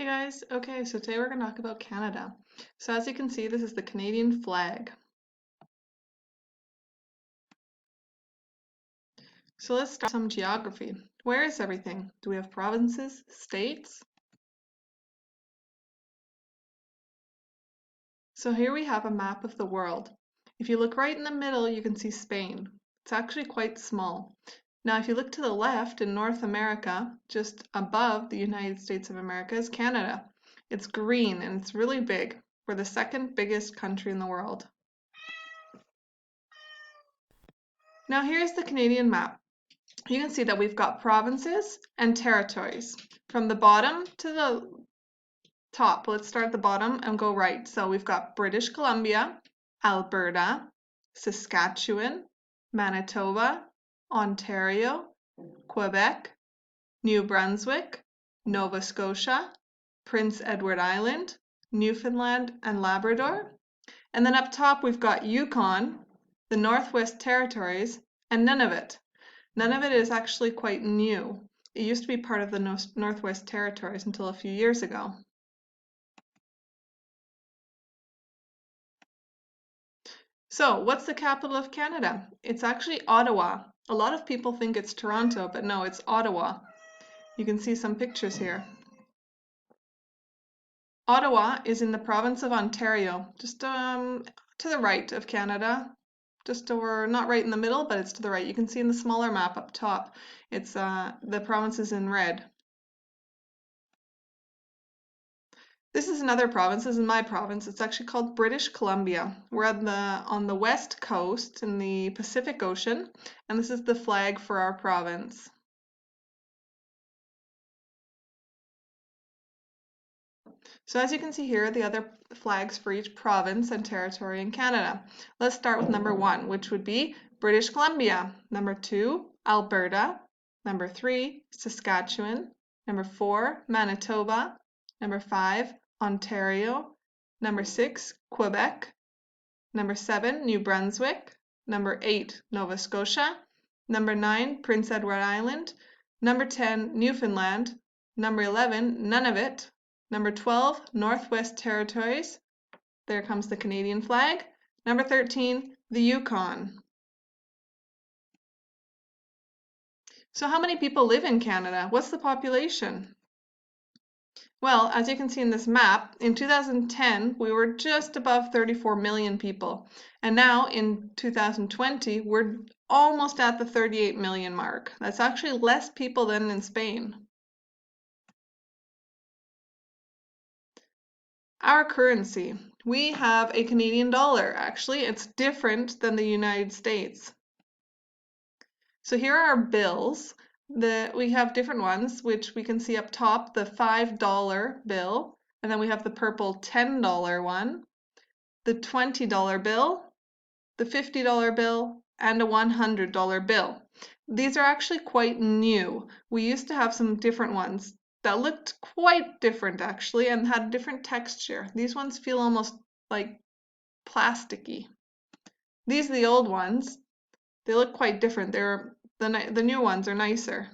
Hey guys, okay, so today we're going to talk about Canada. So as you can see, this is the Canadian flag. So let's start with some geography. Where is everything? Do we have provinces, states? So here we have a map of the world. If you look right in the middle, you can see Spain. It's actually quite small. Now if you look to the left in North America, just above the United States of America is Canada. It's green and it's really big. We're the second biggest country in the world. Now here's the Canadian map. You can see that we've got provinces and territories. From the bottom to the top, let's start at the bottom and go right. So we've got British Columbia, Alberta, Saskatchewan, Manitoba, Ontario, Quebec, New Brunswick, Nova Scotia, Prince Edward Island, Newfoundland and Labrador. And then up top we've got Yukon, the Northwest Territories, and Nunavut. Nunavut is actually quite new. It used to be part of the Northwest Territories until a few years ago. So, what's the capital of Canada? It's actually Ottawa. A lot of people think it's Toronto, but no, it's Ottawa. You can see some pictures here. Ottawa is in the province of Ontario, just to the right of Canada. Just over, not right in the middle, but it's to the right. You can see in the smaller map up top, it's the province is in red. This is another province. This is my province. It's actually called British Columbia. We're on the west coast in the Pacific Ocean, and this is the flag for our province. So as you can see here, the other flags for each province and territory in Canada. Let's start with number 1, which would be British Columbia. Number 2, Alberta. Number 3, Saskatchewan. Number 4, Manitoba. Number 5, Ontario. Number 6, Quebec. Number 7, New Brunswick. Number 8, Nova Scotia. Number 9, Prince Edward Island. Number 10, Newfoundland. Number 11, Nunavut. Number 12, Northwest Territories. There comes the Canadian flag. Number 13, the Yukon. So how many people live in Canada? What's the population? Well, as you can see in this map, in 2010, we were just above 34 million people. And now in 2020, we're almost at the 38 million mark. That's actually less people than in Spain. Our currency. We have a Canadian dollar. Actually, it's different than the United States. So here are our bills. We have different ones, which we can see up top, the $5 bill, and then we have the purple $10 one, the $20 bill, the $50 bill, and a $100 bill. These are actually quite new. We used to have some different ones that looked quite different actually and had a different texture. These ones feel almost like plasticky. These are the old ones. They look quite different. The new ones are nicer.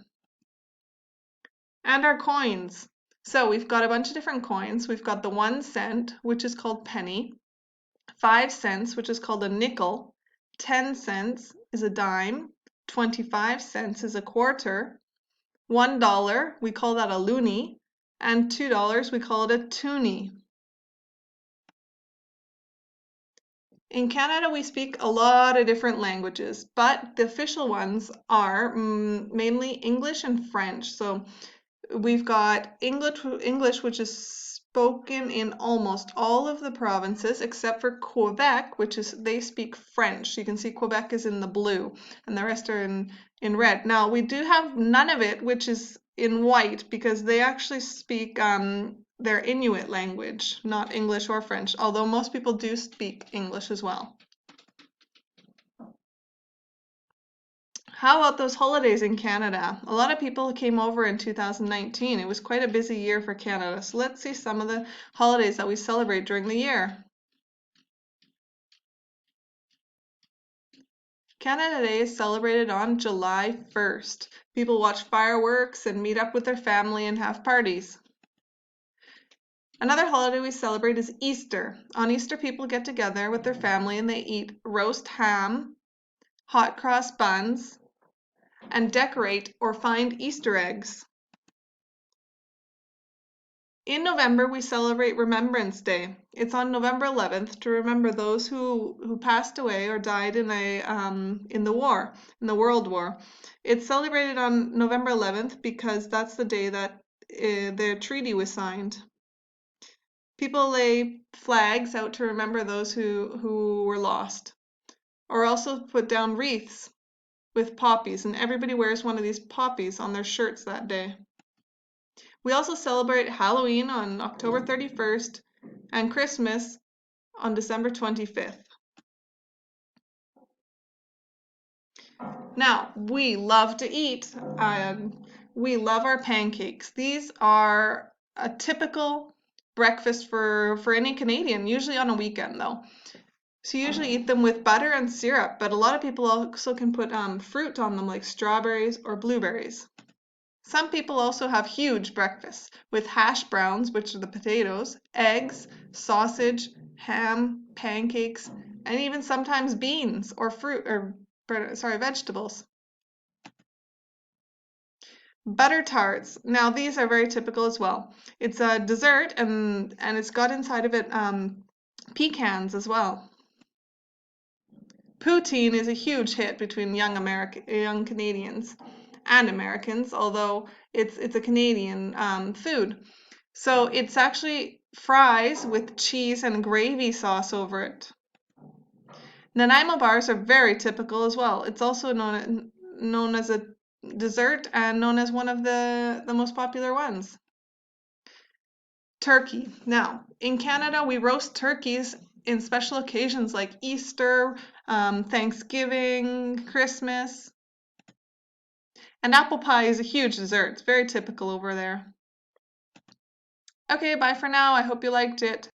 And our coins. So we've got a bunch of different coins. We've got the 1 cent, which is called penny, 5 cents, which is called a nickel, 10 cents is a dime, 25 cents is a quarter, $1, we call that a loonie, and $2, we call it a toonie. In Canada, we speak a lot of different languages, but the official ones are mainly English and French. So we've got English, which is spoken in almost all of the provinces except for Quebec, which is they speak French. You can see Quebec is in the blue and the rest are in red. Now we do have Nunavut, which is in white because they actually speak their Inuit language, not English or French, although most people do speak English as well. How about those holidays in Canada? A lot of people came over in 2019. It was quite a busy year for Canada. So let's see some of the holidays that we celebrate during the year. Canada Day is celebrated on July 1st. People watch fireworks and meet up with their family and have parties. Another holiday we celebrate is Easter. On Easter, people get together with their family and they eat roast ham, hot cross buns, and decorate or find Easter eggs. In November, we celebrate Remembrance Day. It's on November 11th to remember those who passed away or died in the World War. It's celebrated on November 11th because that's the day that the treaty was signed. People lay flags out to remember those who were lost, or also put down wreaths with poppies, and everybody wears one of these poppies on their shirts that day. We also celebrate Halloween on October 31st and Christmas on December 25th. Now, we love to eat. We love our pancakes. These are a typical breakfast for any Canadian, usually on a weekend though. So you usually eat them with butter and syrup, but a lot of people also can put fruit on them like strawberries or blueberries. Some people also have huge breakfasts with hash browns, which are the potatoes, eggs, sausage, ham, pancakes, and even sometimes beans or vegetables. Butter tarts. Now these are very typical as well. It's a dessert and it's got inside of it pecans as well. Poutine is a huge hit between young Canadians and Americans, although it's a Canadian food. So it's actually fries with cheese and gravy sauce over it. Nanaimo bars are very typical as well. It's also known as a dessert and known as one of the most popular ones. Turkey. Now, in Canada, we roast turkeys in special occasions like Easter, Thanksgiving, Christmas. And apple pie is a huge dessert. It's very typical over there. Okay, bye for now. I hope you liked it.